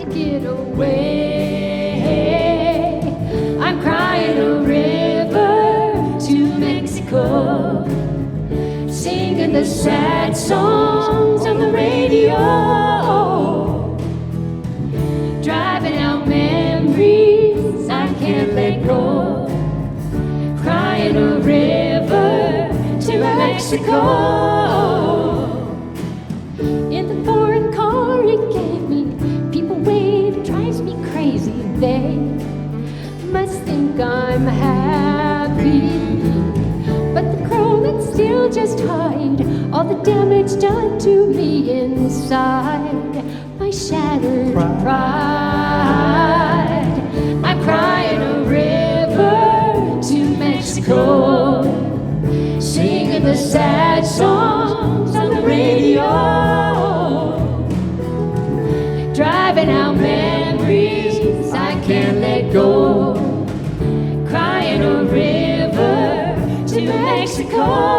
to get away. I'm crying a river to Mexico, singing the sad songs on the radio, driving out memories I can't let go, crying a river to Mexico. In the foreign car he gave me, people wave, drives me crazy. They must think I'm happy, but the Chromats still just hide all the damage done to me inside my shattered pride. I'm crying a river to Mexico, singing the sad songs on the radio, driving out memories I can't let go, crying a river to Mexico.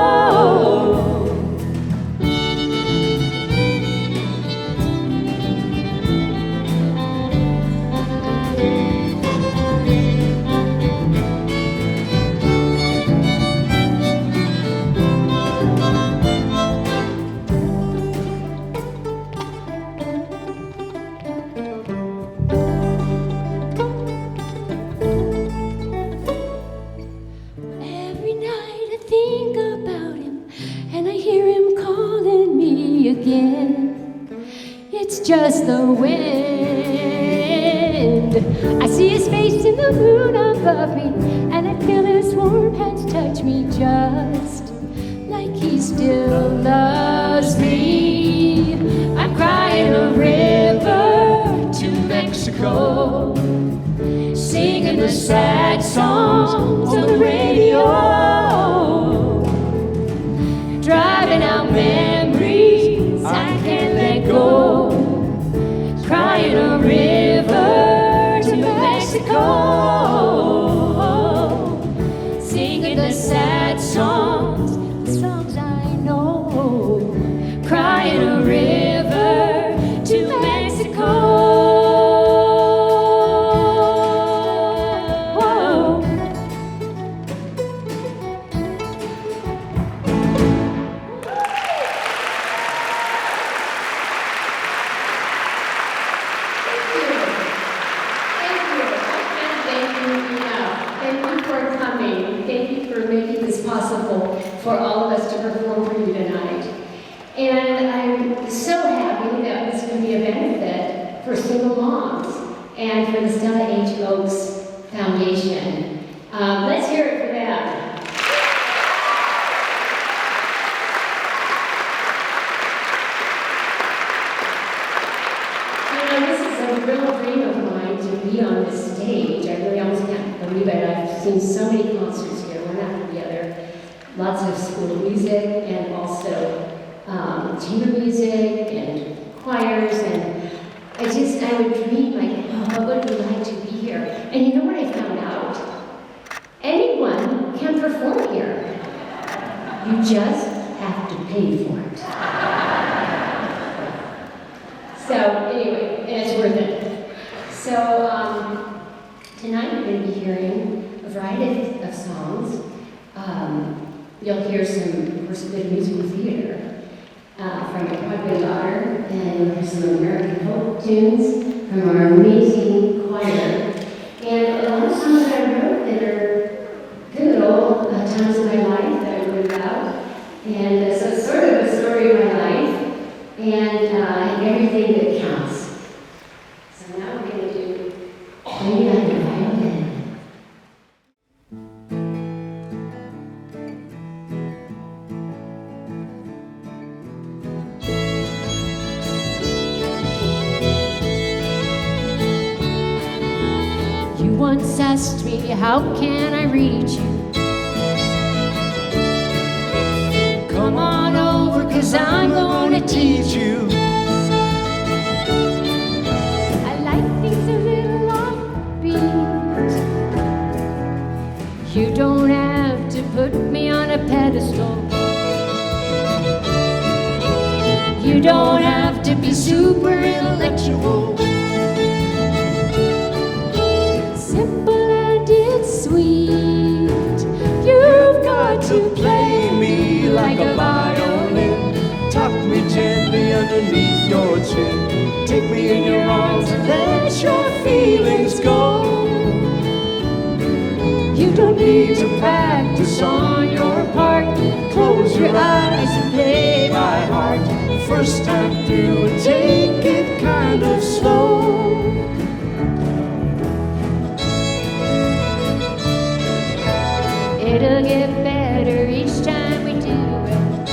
It's just the wind. I see his face in the moon above me, and I feel his warm hands touch me just like he still loves me. I'm crying a river to Mexico, singing the sad songs on the radio, driving out memories I can't let go, crying a river to Mexico, singing the sad songs, the songs I know, crying a river to Mexico. For all of us to perform for you tonight. And I'm so happy that this is going to be a benefit for single moms and for the Stella H. Oaks Foundation. Let's hear it for them. You know, this is a real dream of mine to be on this stage. I really almost can't believe it. I've seen so many concerts here, one after the other. Lots of school music and also chamber music and choirs, and I would dream like, oh, what would it be like to be here? And you know what I found out? Anyone can perform here. You just have to pay for it. So anyway, and it's worth it. So tonight we're going to be hearing a variety of songs. You'll hear some, of course, good musical theater from the Broadway Daughter, and you'll hear some American folk tunes from our amazing choir. And a lot of songs that I wrote that are good old times of my life that I wrote about. And so it's sort of a story of my life and everything that counts. So now we're going to do Playing on the Violin. Once asked me, how can I reach you? Come on over, 'cause I'm gonna teach you. I like things a little offbeat. You don't have to put me on a pedestal. You don't have to be super intellectual. to play me like a violin. Tuck me gently underneath your chin. Take me in your arms and let your feelings go. You don't need to practice on your part. Close your eyes and play by heart. First time through and take it kind of slow. It'll get better each time we do it.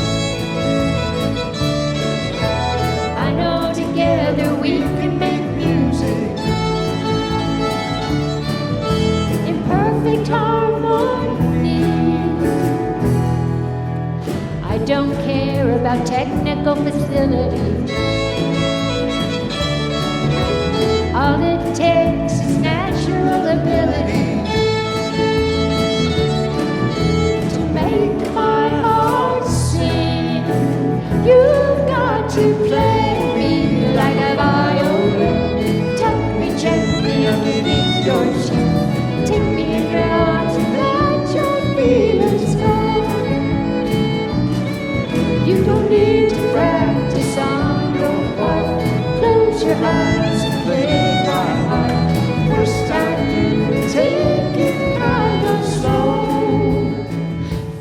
I know together we can make music in perfect harmony. I don't care about technical facility. All it takes is natural ability to make my heart sing. You've got to play me like a violin. Tuck me gently underneath your chin. Take me in your arms and let your feelings go. You don't need to practice on your part. Close your eyes and play by heart. First time through, take it kind of slow.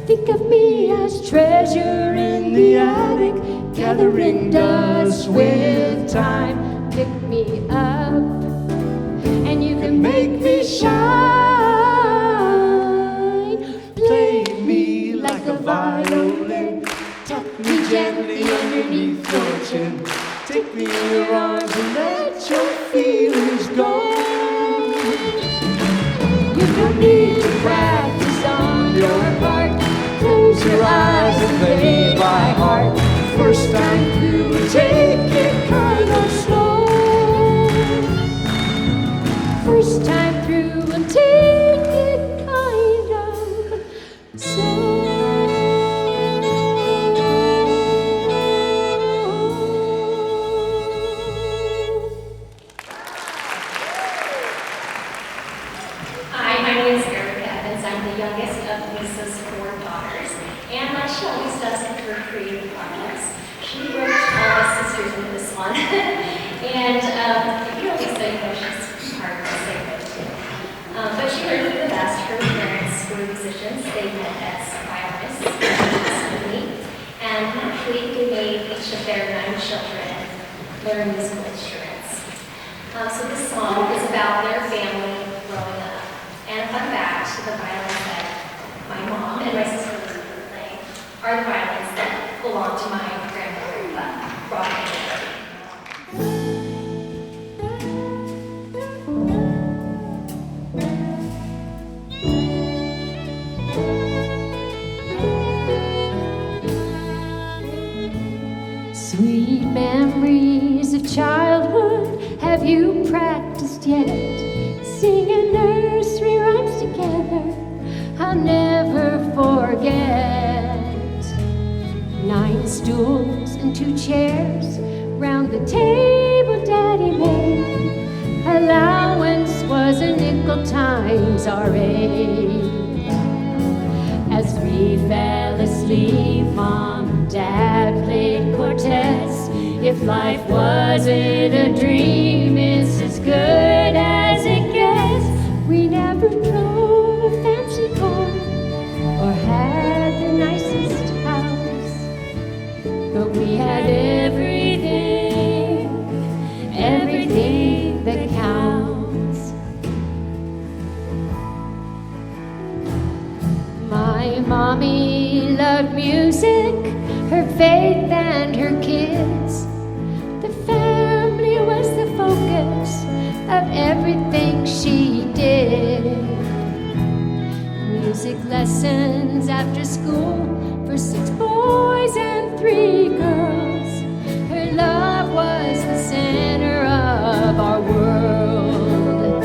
Think of me as treasure in the attic, gathering dust with time. Pick me up, and you can make me shine. Play me like a violin. Tuck me gently underneath your chin. Take me in your arms and let your feelings go. You don't need to practice on your part. Close your eyes and play by heart. First time through and take it kind of slow. First time through and take it kind of slow. Hi, my name is Elisabeth Evans. I'm the youngest of Lisa's 4 daughters, and she always does it for creative projects. She wrote all the sisters into this one, and if you know Lisa, you know she's hard to say no to. But she learned from the best. Her parents were musicians. They met as violinists, and naturally they made each of their 9 children learn musical instruments. So this song is about their family growing up. And a fun fact, the violins that my mom and my sister were playing are the violins that belong to my grandmother, Broadway Medley. Sweet memories of childhood, have you practiced yet? Singing nursery rhymes together, I'll never forget. 9 stools and 2 chairs, round the table Daddy made. Allowance was a nickel times our 8. As we fell asleep, Mom and Dad played quartets. If life wasn't a dream, it's as good as it gets. We never drove a fancy car or had the nicest house, but we had everything, everything that counts. My mommy loved music, her faith and her kids. The family was the focus of everything she did. Music lessons after school for 6 boys and 3 girls. Her love was the center of our world.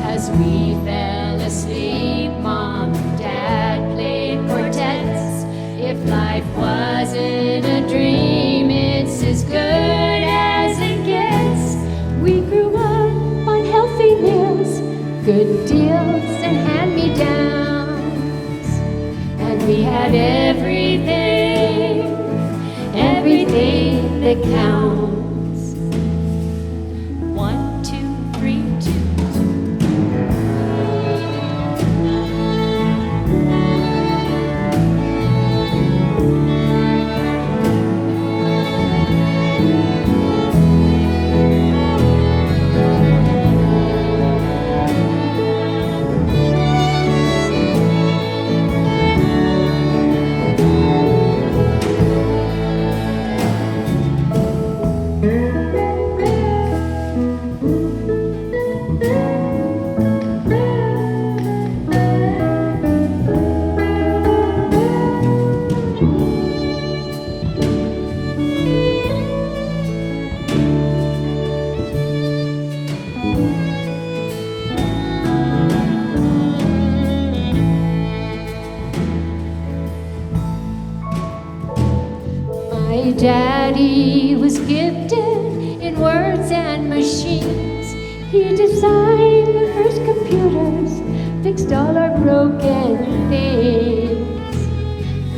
As we fell asleep, Mom and Dad played quartets. If life wasn't a dream, it's as good as it gets. We grew up on healthy meals, good deals and hand-me-downs, and we had everything, everything that counts. 1, 2, 3, 2. Daddy was gifted in words and machines. He designed the first computers, fixed all our broken things.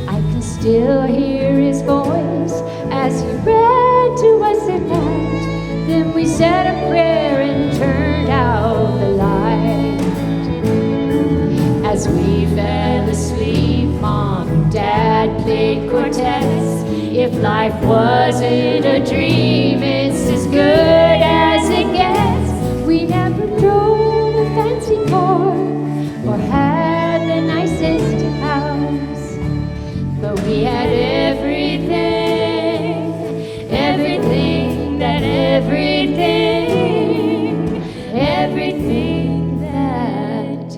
I can still hear his voice as he read to us at night. Then we said a prayer and turned out the light. As we fell asleep, Mom and Dad played quartets. If life wasn't a dream, it's as good as it gets. We never drove a fancy car or had the nicest house, but we had everything, everything that everything, everything that counts.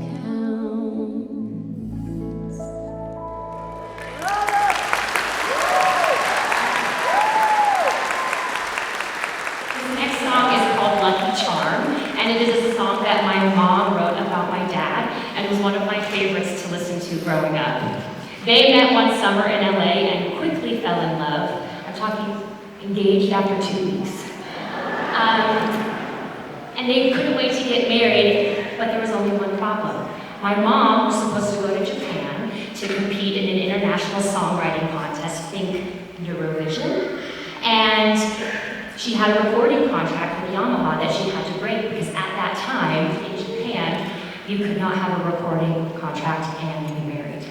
And it is a song that my mom wrote about my dad and was one of my favorites to listen to growing up. They met one summer in LA and quickly fell in love. I'm talking engaged after 2 weeks. And they couldn't wait to get married, but there was only one problem. My mom was supposed to go to Japan to compete in an international songwriting contest, think Eurovision, and she had a recording contract with Yamaha that she had to break because at that time in Japan, you could not have a recording contract and be married.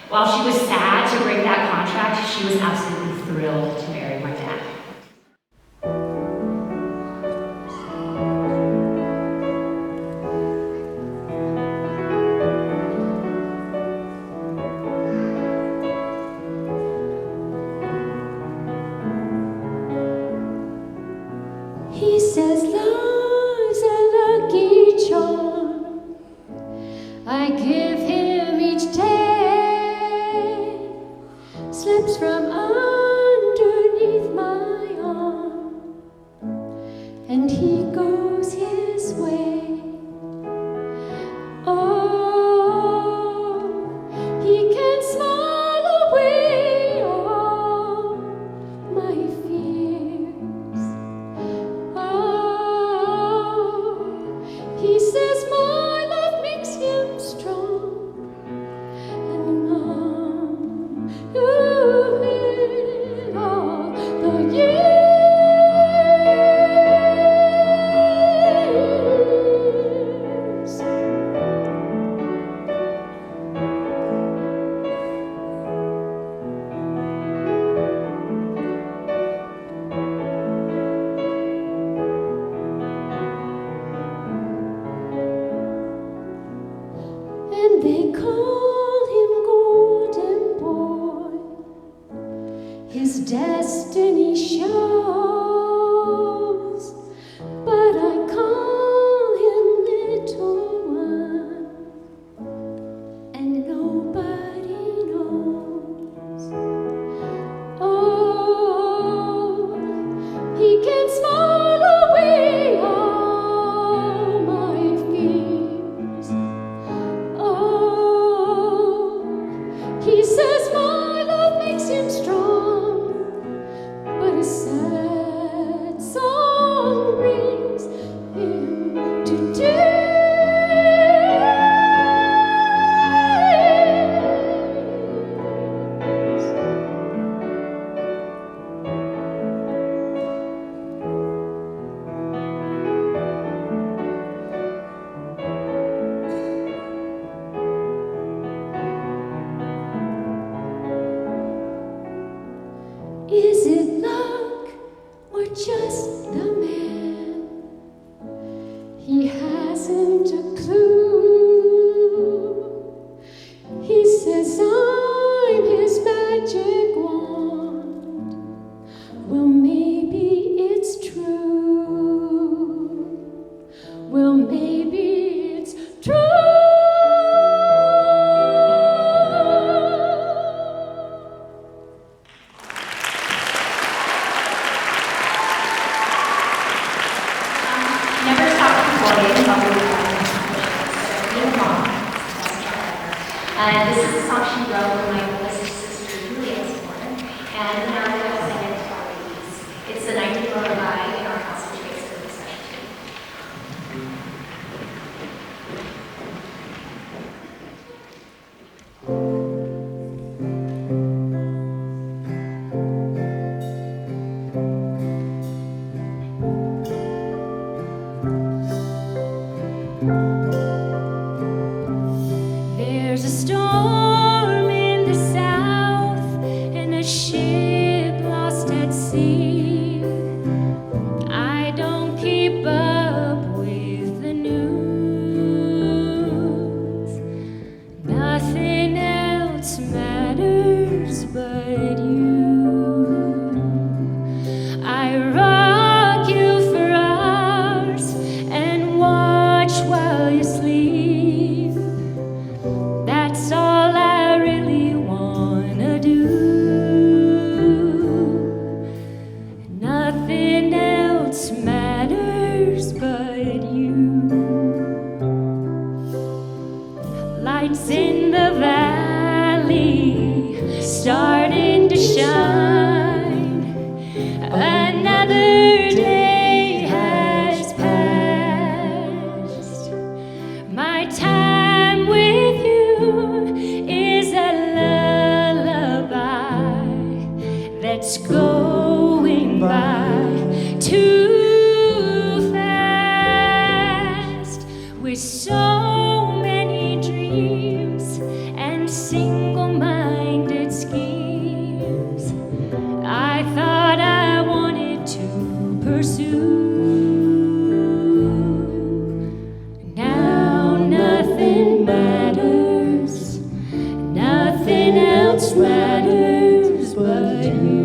While she was sad to break that contract, she was absolutely thrilled to marry my dad. He says love's a lucky charm I give him each day, slips from underneath my arm, and he goes his way. Oh, he can smile away all my fears. He says my love makes him strong and numb in all the years. And they call him Golden Boy. His destiny shows, but I call him Little One, and nobody knows. Oh, he can smile away all my fears. Oh, he says my love makes him strong, but a sad song brings him to tears. Is it luck or just the man? He hasn't a clue. He says I'm his magic wand. Well, maybe it's true. Well, maybe it's true. This is a song she wrote when my oldest sister Julia was born, and now we're going to sing it to our babies. It's the night we go by in our house, which makes it really special too. There's a storm in the south and a ship lost at sea. I don't keep up with the news. Nothing else matters but you. I rock you for hours and watch while you sleep. That's all I really wanna do. Nothing else matters but you. Lights in the valley starting to shine. Another day has passed. My time with you is a lullaby that's going by too fast. With so many dreams and single-minded schemes, I thought I wanted to pursue. Now nothing matters, nothing else matters but you.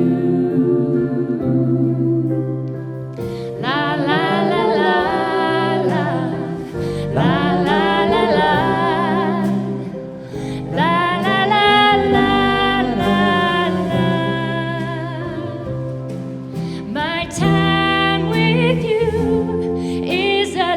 La la la la la, la la la la, la la la la la la. My time with you is a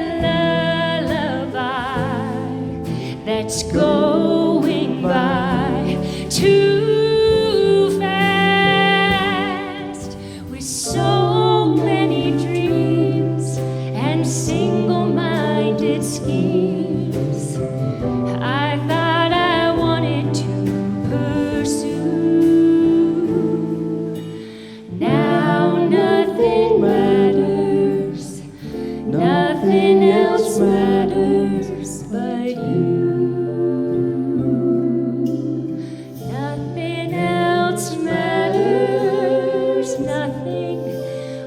lullaby that's going by too fast. With so many dreams and single-minded schemes, I thought I wanted to pursue. Now nothing matters, nothing else matters but you. Nothing else matters, nothing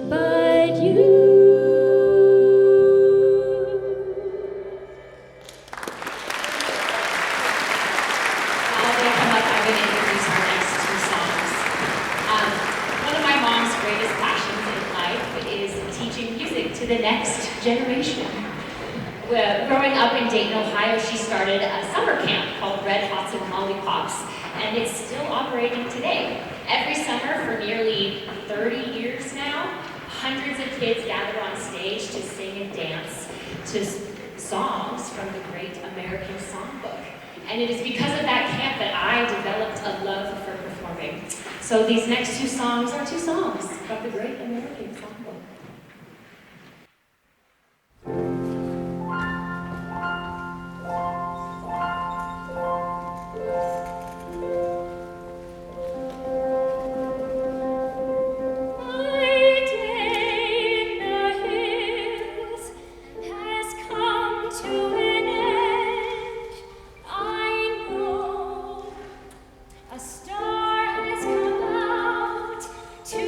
but you. While they come up, I'm going to introduce our next two songs. One of my mom's greatest passions in life is teaching music to the next generation. Growing up in Dayton, Ohio, she started a summer camp called Red Hots and Lollipops, and it's still operating today. Every summer for nearly 30 years now, hundreds of kids gather on stage to sing and dance to songs from the great American songbook. And it is because of that camp that I developed a love for performing. So these next two songs are two songs from the great American songbook. My day in the hills has come to an end. I know a star has come out to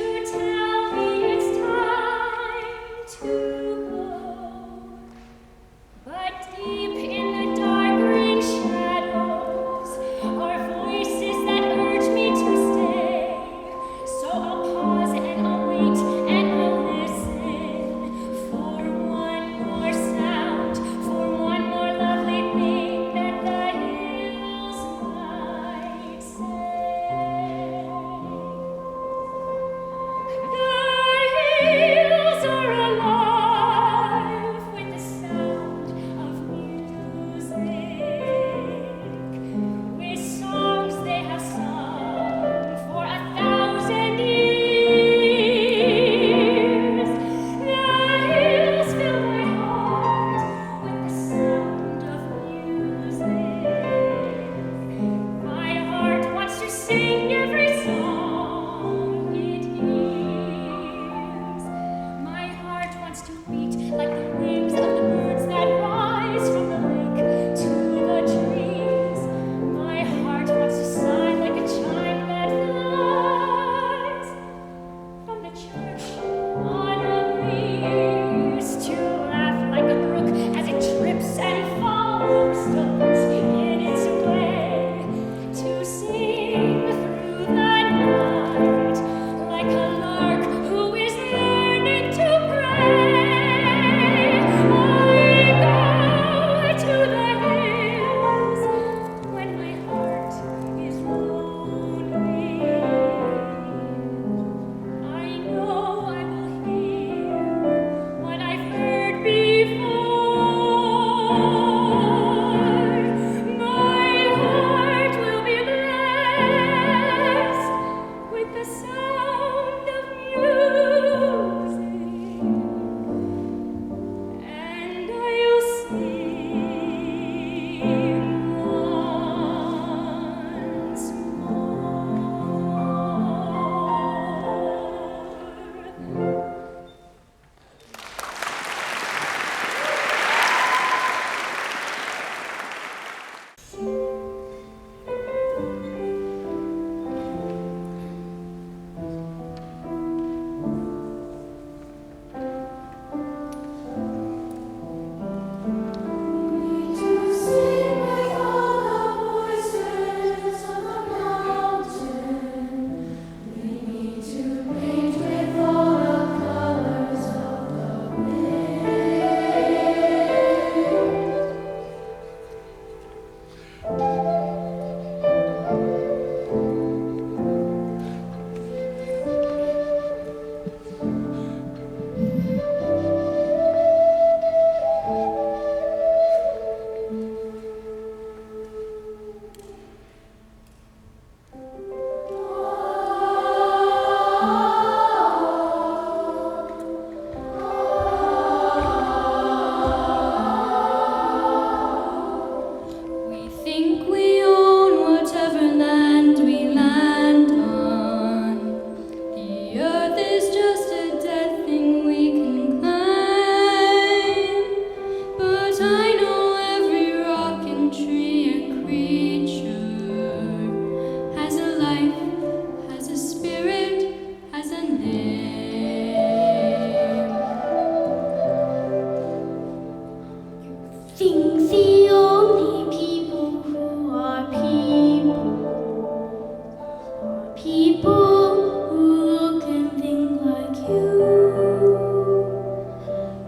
people who look and think like you.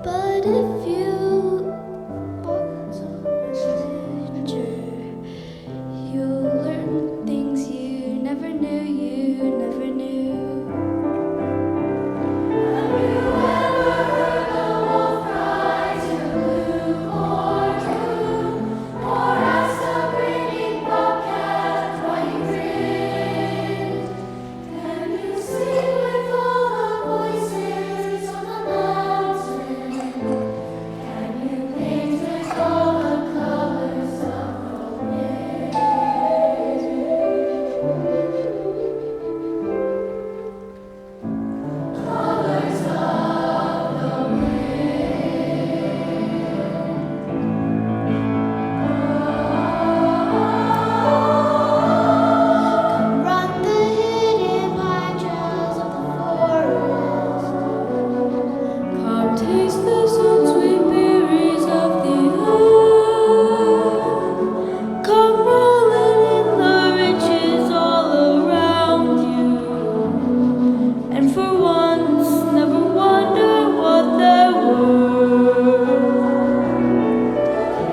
But if you walk to a stranger, you'll learn things you never knew, you never knew. Have you ever heard the wolf cry to Bukor, or asked a grinning bobcat why he grinned? Can you sing with all the voices on the mountain? Can you paint with all the colors of the wind? Colors of the Come run the hidden pine trails of the forest. Come taste the sweet berries of the earth. Come rolling in the riches all around you. And for once, never wonder what they're worth.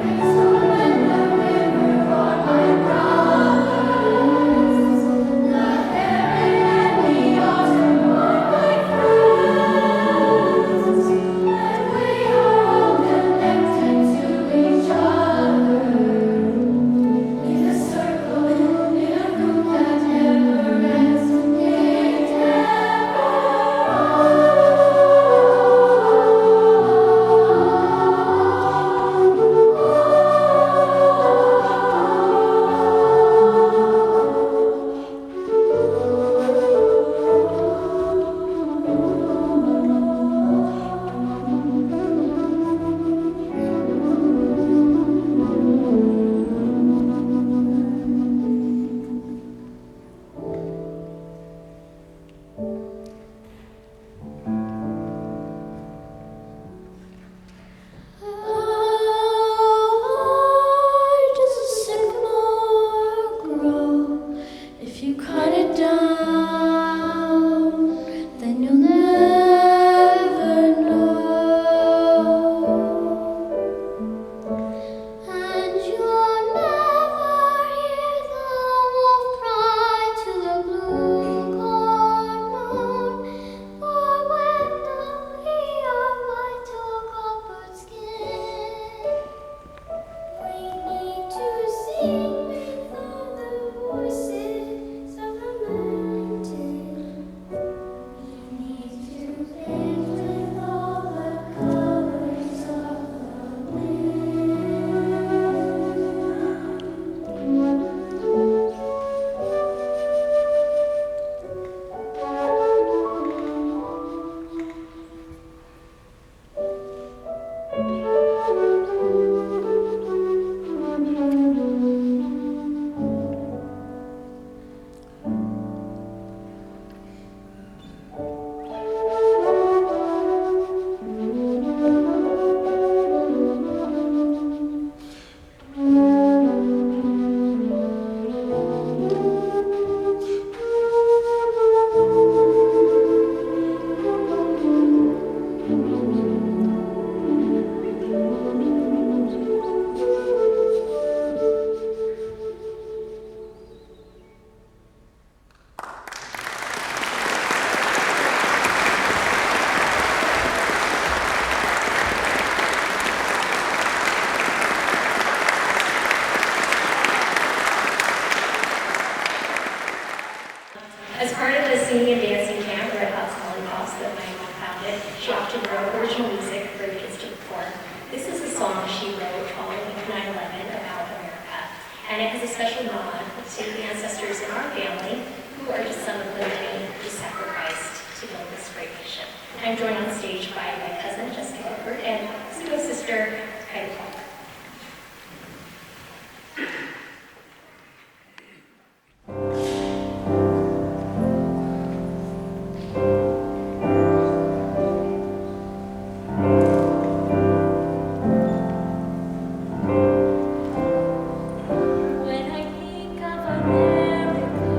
There's no end the river for my brothers. The heron and the otter are my friends. And we are all connected to each other. In a circle, in a group that never ends, it Why does a sycamore grow? If you cut it down, then you'll never know. And you'll never hear the wolf cry to the blue corn moon, or when we are white or copper skin. We need to sing with all the voices of the mountain. We need to paint with all the colors of the As part of the singing and dancing camp or at House House that my mom founded, she often wrote original music for the kids to perform. This is a song she wrote following 9/11 about America, and it has a special nod to the ancestors in our family who are just some of the many who sacrificed to build this great nation. I'm joined on stage by my cousin Jessica Gilbert and pseudo-sister Kylie Falke. When I think of America,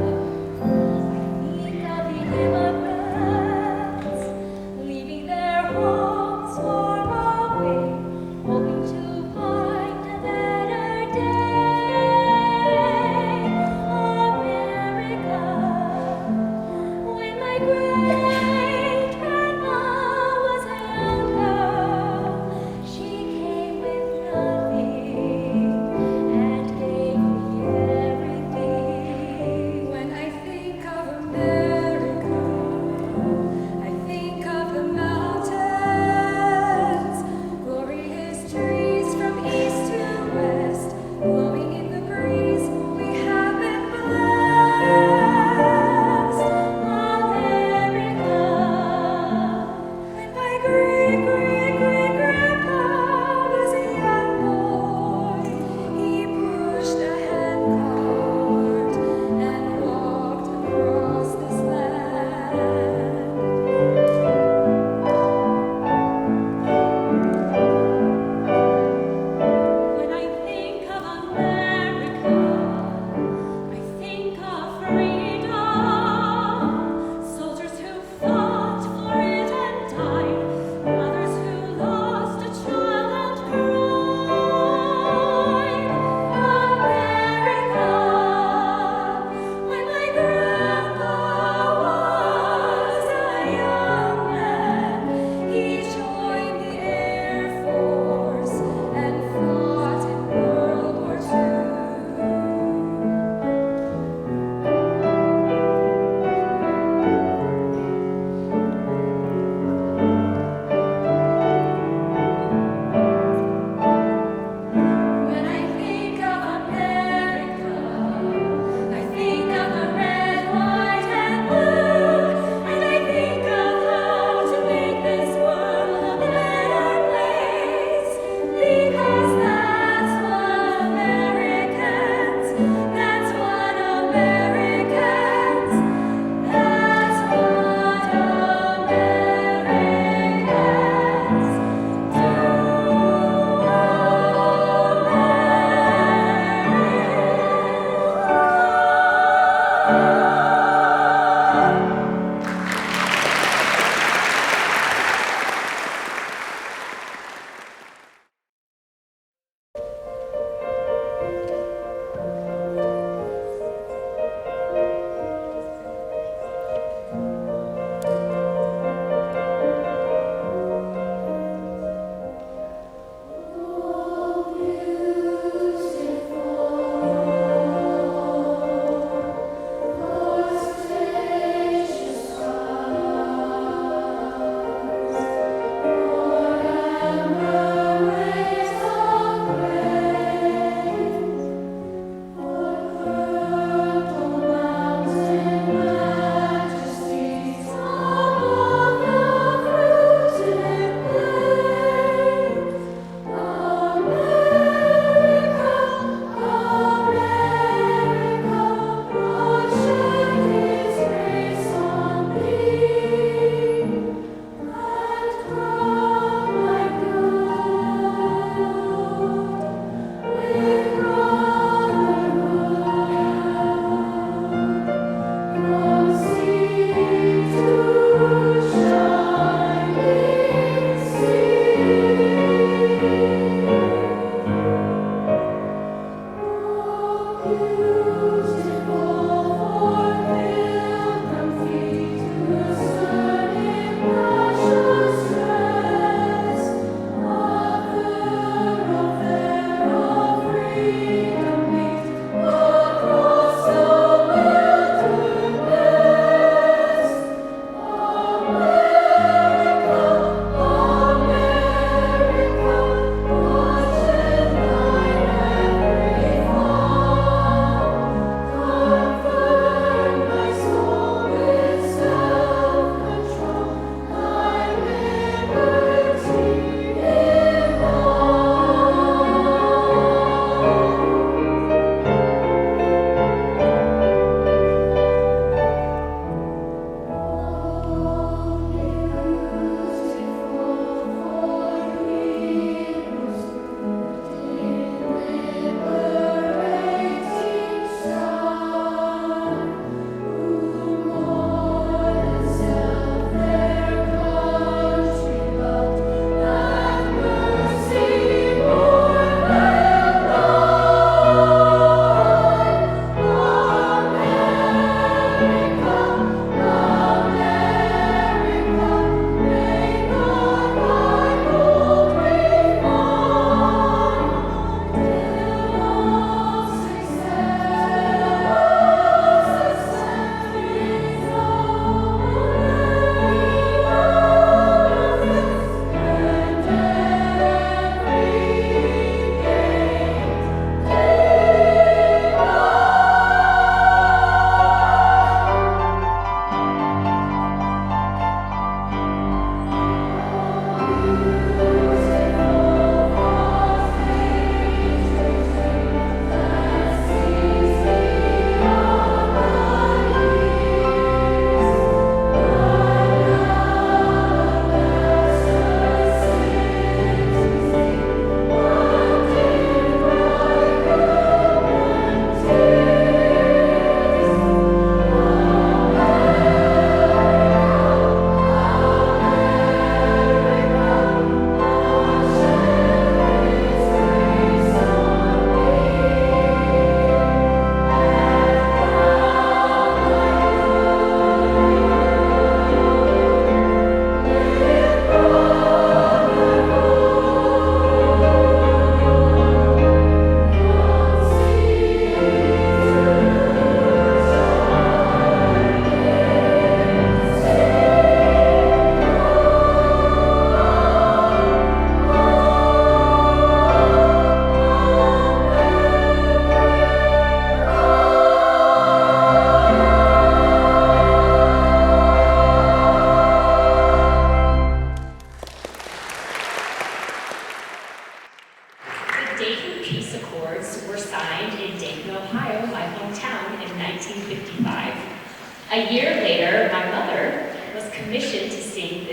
A year later, my mother was commissioned to sing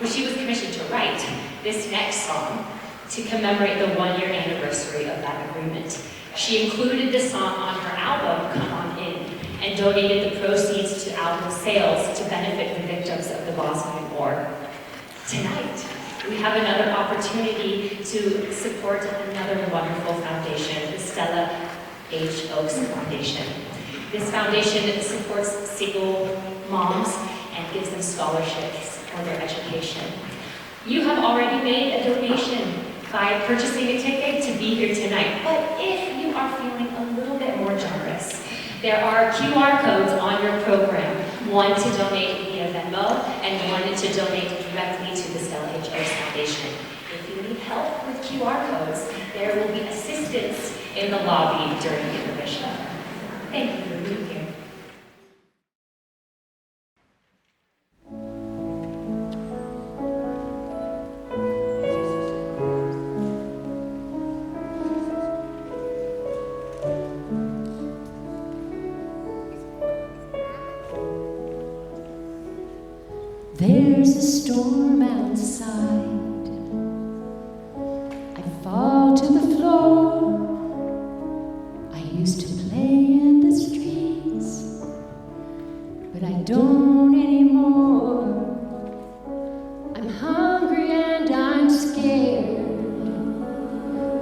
she was commissioned to write this next song to commemorate the 1-year anniversary of that agreement. She included the song on her album, Come On In, and donated the proceeds to album sales to benefit the victims of the Bosnian War. Tonight, we have another opportunity to support another wonderful foundation, the Stella H. Oaks Foundation. This foundation supports single moms and gives them scholarships for their education. You have already made a donation by purchasing a ticket to be here tonight, but if you are feeling a little bit more generous, there are QR codes on your program, one to donate via Venmo and one to donate directly to the Stella H. Oaks Foundation. If you need help with QR codes, there will be assistance in the lobby during the intermission. Thank you for being here. There's a storm outside. I fall to the floor. I used to play in the streets, but I don't anymore. I'm hungry and I'm scared.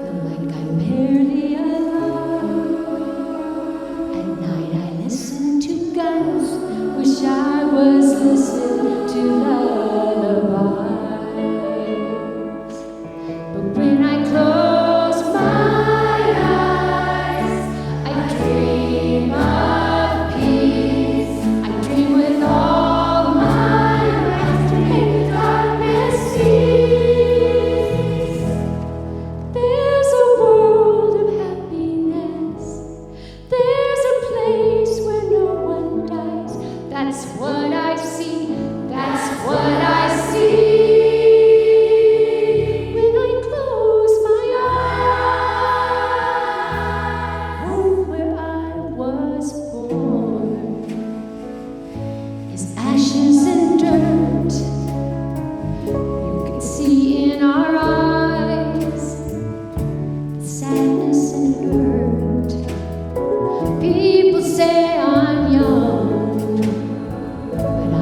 Feel like I'm barely alive. At night I listen to guns. Wish I was listening to lullabies. But when I close my eyes, I dream of peace. I dream with all my might, and darkness cease. There's a world of happiness. There's a place where no one dies. That's what I see. That's what I see. When I close my eyes, home where I was born is ashes and dirt. You can see in our eyes the sadness and hurt. People say I'm young, but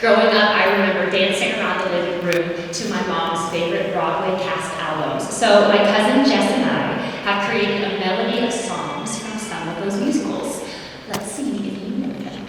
Growing up, I remember dancing around the living room to my mom's favorite Broadway cast albums. So my cousin Jess and I have created a melody of songs from some of those musicals. Let's see if you know them.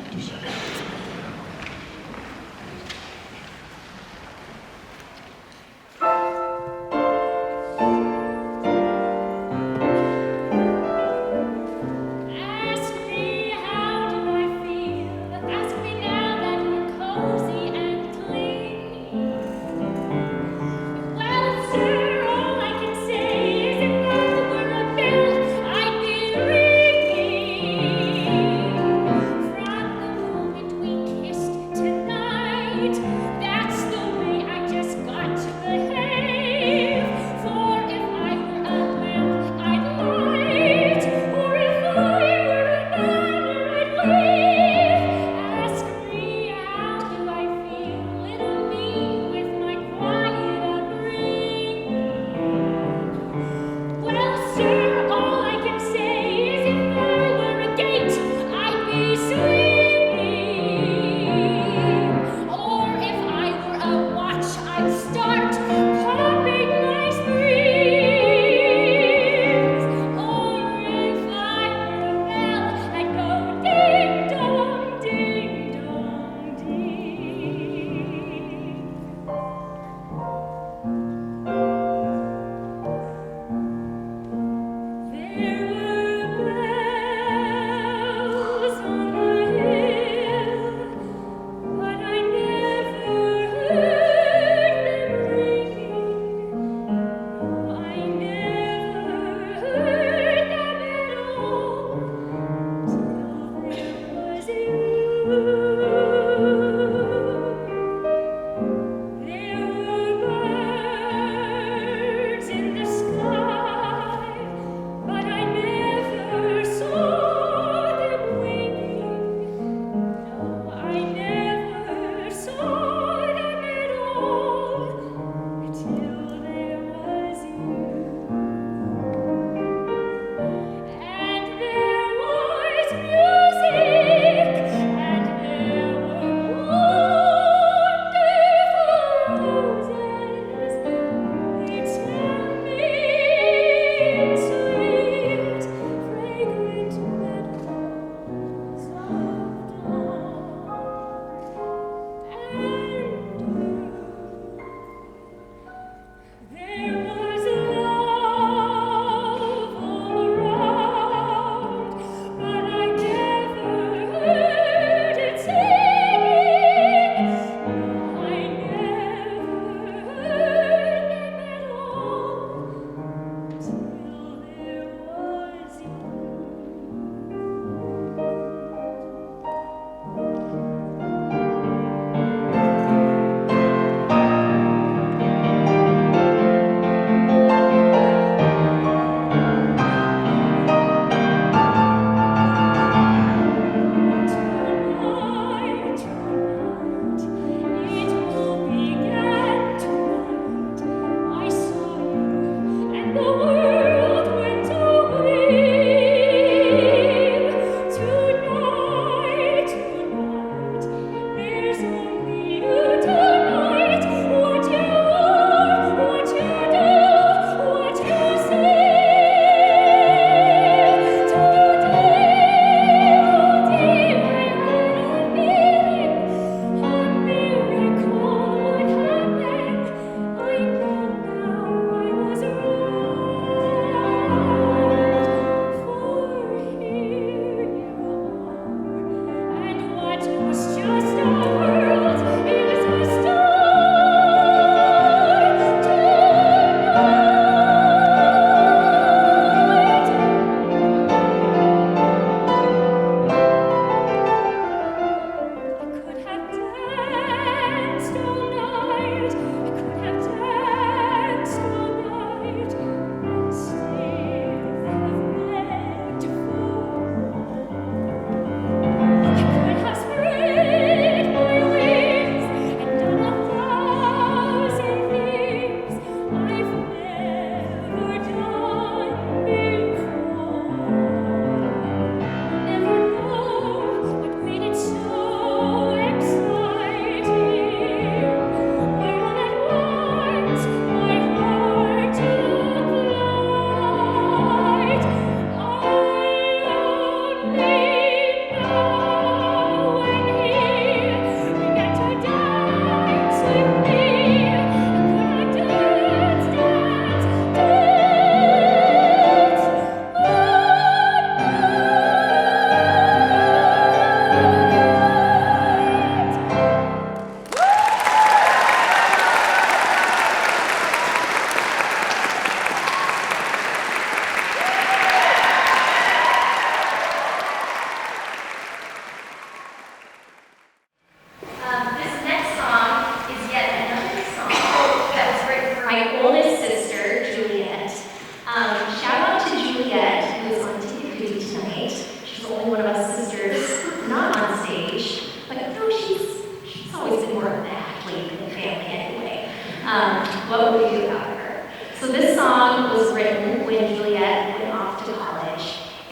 What would we do without her? So this song was written when Juliet went off to college.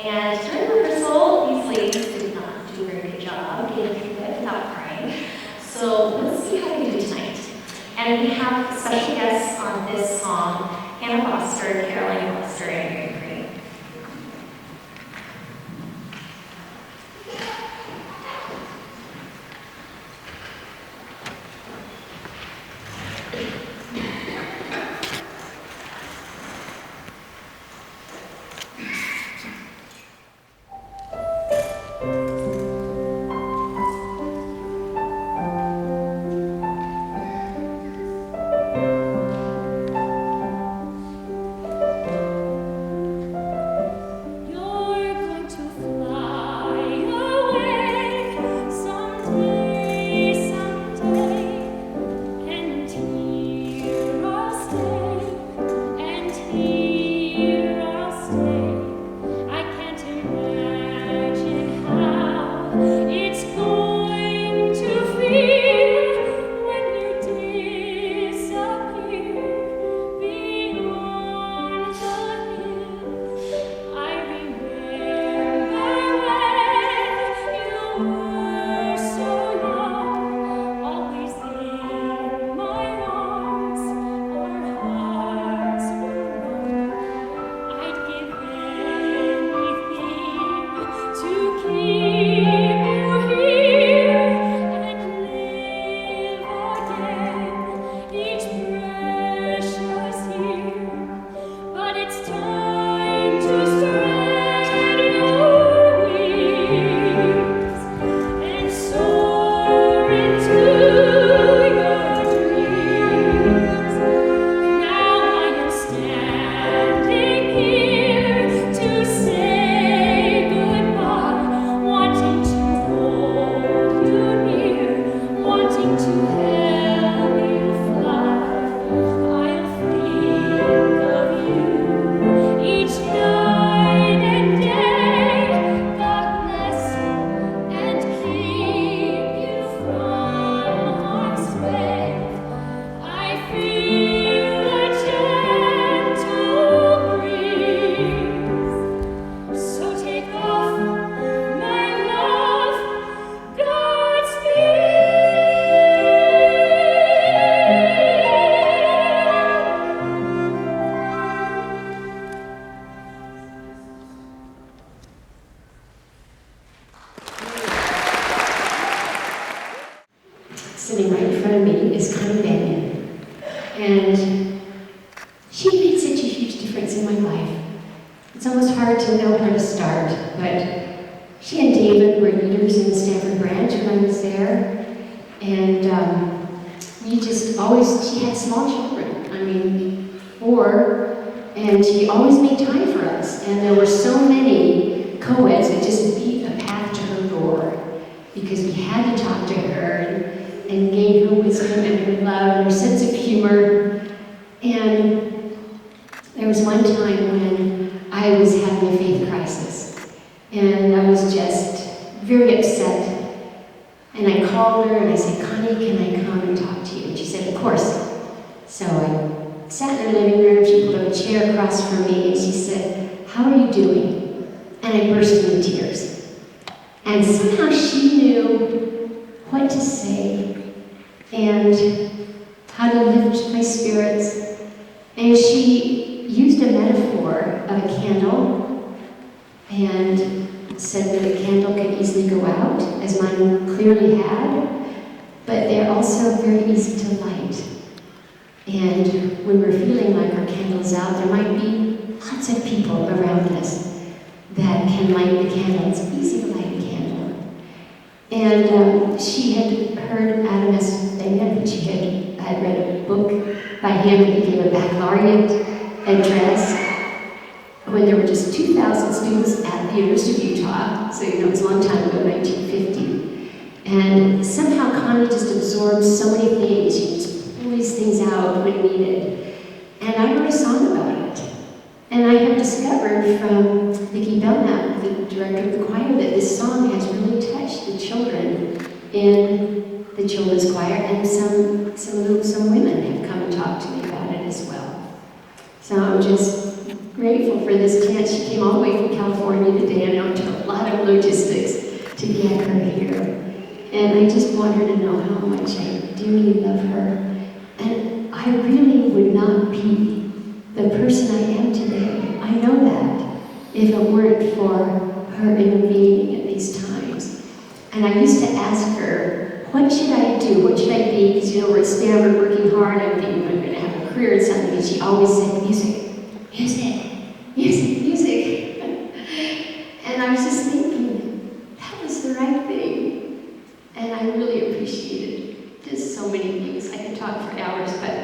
And during rehearsal, these ladies did not do a very good job getting through it without crying. So let's see how we do tonight. And we have special guests on this song, Hannah Boster, Caroline Boster, and Mary Green. Sitting right in front of me is Connie Banyan. And she made such a huge difference in my life. It's almost hard to know where to start, but she and David were leaders in the Stanford branch when I was there. And we just always, she had small children, 4, and she always made time for us. And there were so many co-eds that just beat a path to her door because we had to talk to her and gain her wisdom and her love and her sense of humor. And there was one time when I was having a faith crisis, and I was just very upset. And I called her and I said, "Connie, can I come and talk to you?" And she said, "Of course." So I sat in the living room, she pulled up a chair across from me, and she said, "How are you doing?" And I burst into tears. And somehow she knew what to say and how to lift my spirits. And she used a metaphor of a candle and said that a candle can easily go out, as mine clearly had, but they're also very easy to light. And when we're feeling like our candle's out, there might be lots of people around us that can light the candle. It's easy to light a candle. And she had heard Adam S. Bennett, and she had read a book by him, and he gave a baccalaureate address when there were just 2,000 students at the University of Utah, so it was a long time ago, 1950. And somehow Connie just absorbed so many things. She just pulled these things out when needed. And I wrote a song about it. And I have discovered from Vicki Belnap, the director of the choir, that this song has really touched the children in the children's choir, and some women have come and talked to me about it as well. So I'm just grateful for this chance. She came all the way from California today, and I know it took a lot of logistics to get her here. And I just want her to know how much I dearly love her. And I really would not be the person I am today. I know that, if it weren't for her intervening at these times. And I used to ask her, what should I do? What should I be? Because, we're at Stanford working hard. I'm thinking I'm going to have a career in something. And she always said, music, music, music, music. And I was just thinking, that was the right thing. And I really appreciated just so many things. I could talk for hours, but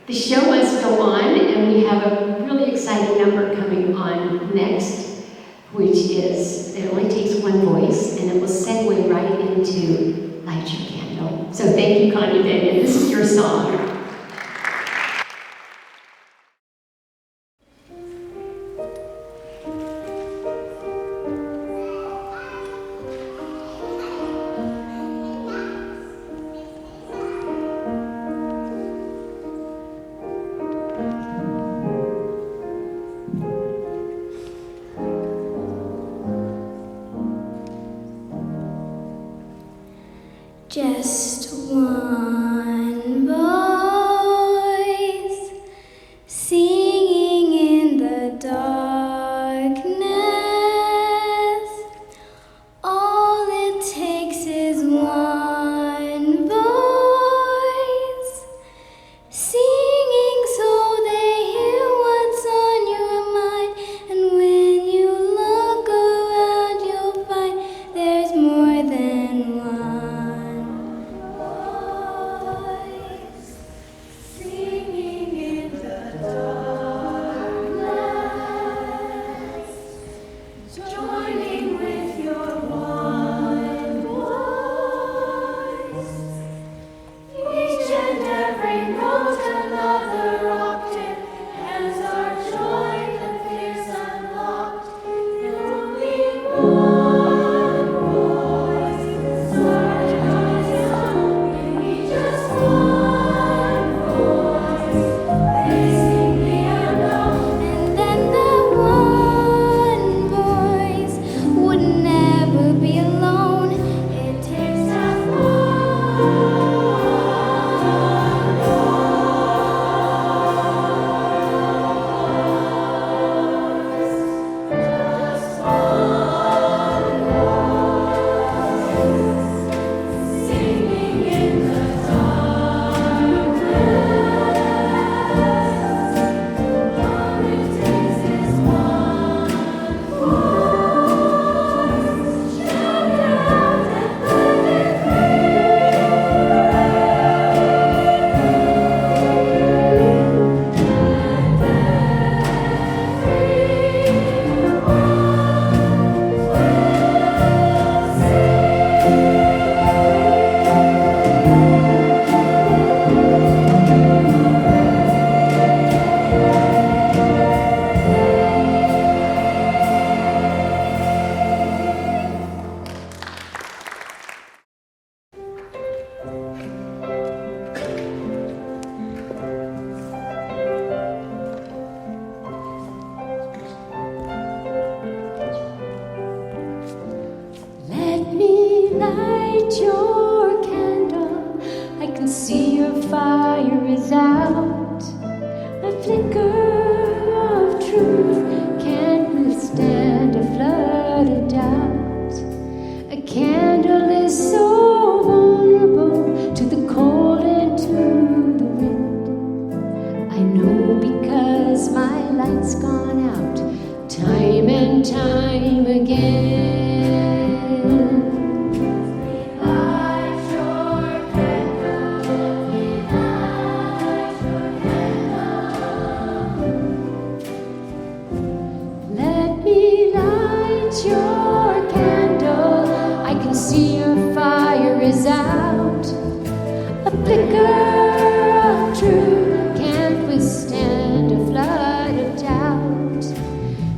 the show must go on, and we have a really exciting number coming on next, which is, it only takes one voice, and it will segue right into Light Your Candle. So thank you, Connie Benyon. This is your song. Just one voice singing in the darkness. All it takes is one voice singing so they hear what's on your mind. And when you look around, you'll find there's more than one.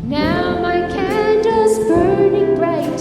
Now my candle's burning bright.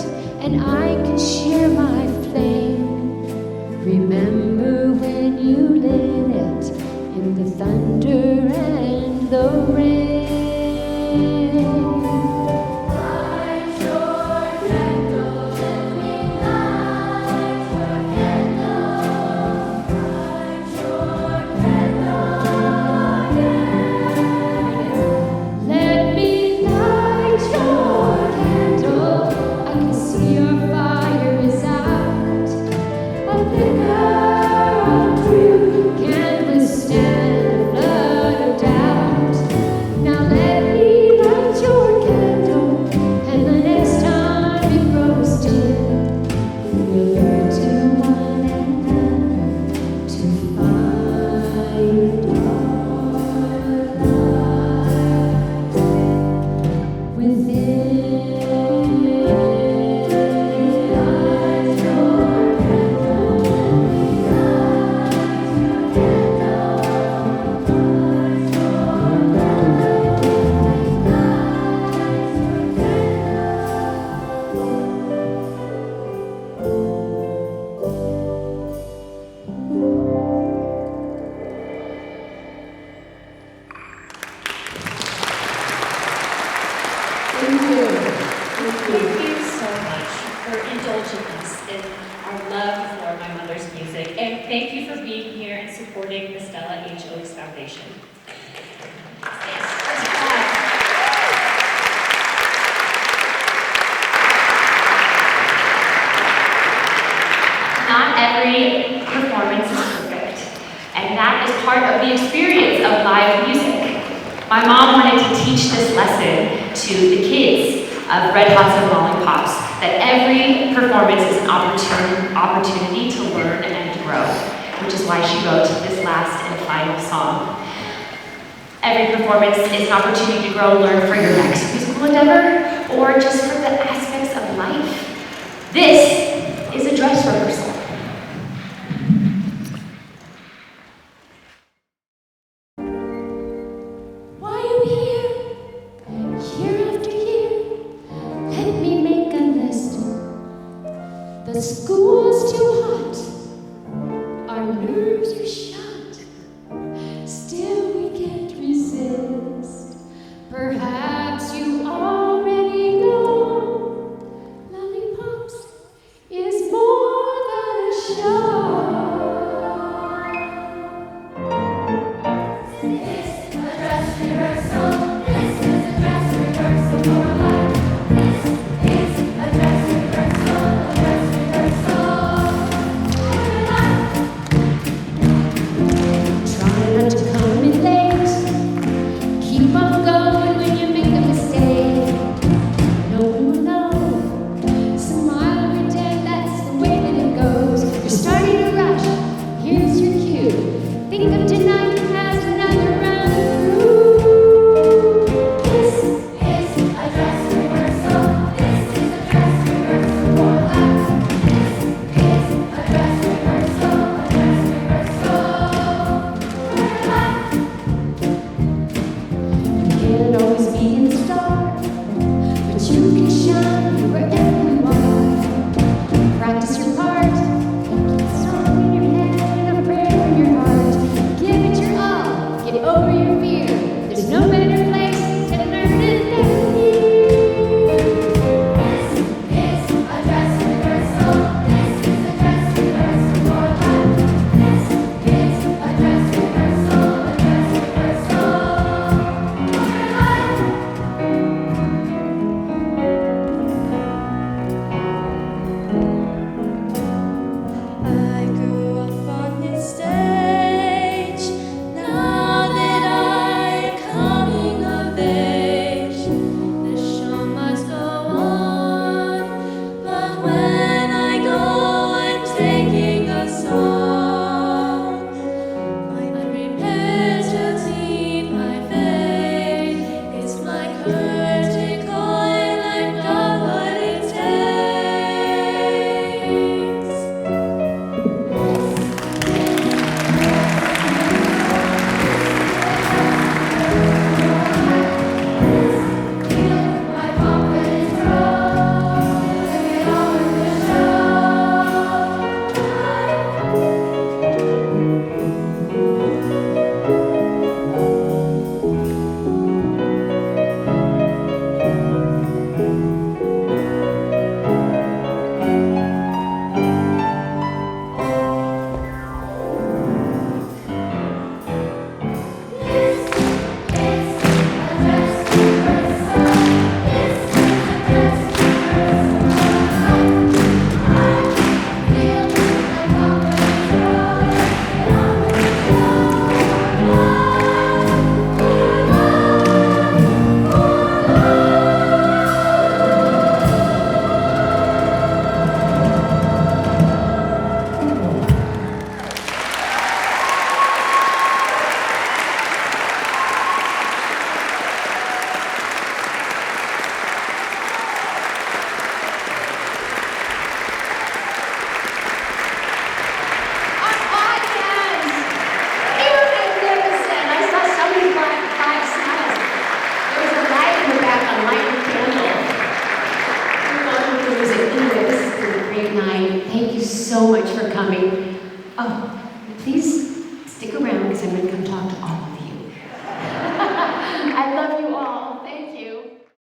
Thank you. Thank you so much for indulging us in our love for my mother's music, and thank you for being here and supporting the Stella H. Foundation. Not every performance is perfect, and that is part of the experience of live music. My mom wanted to teach this lesson to the kids of Red Hots and Lollipops, that every performance is an opportunity to learn and grow, which is why she wrote this last and final song. Every performance is an opportunity to grow and learn for your next musical endeavor, or just for the aspects of life. This is a dress rehearsal. The school's too hot, our nerves are shot, still we can't resist. Perhaps you already know, Lollipops is more than a show. This is a dress rehearsal, this is a dress rehearsal for life. This is a dress rehearsal. Try not to come in late. Keep on going when you make a mistake. No one will know. Smile and pretend that's the way that it goes. You're starting to rush. Here's your cue. Think of tonight as another round through. This is a dress rehearsal. This is a dress rehearsal for life. This is a dress rehearsal. You can't always be in the star, but you can shine wherever you are. Practice your part, keep a song in your head and a prayer in your heart. Give it your all, get over your fear. There's no better place to learn it than here. This is a dress rehearsal. This is a dress rehearsal for life. This is a dress rehearsal for life. I grew up on this stage. Now that I'm coming of age, the show must go on. But when I go and taking a song, I'm prepared to leave my faith. It's my curtain call and I've got what it takes. My confidence grows, it always will show. So much for coming. Oh,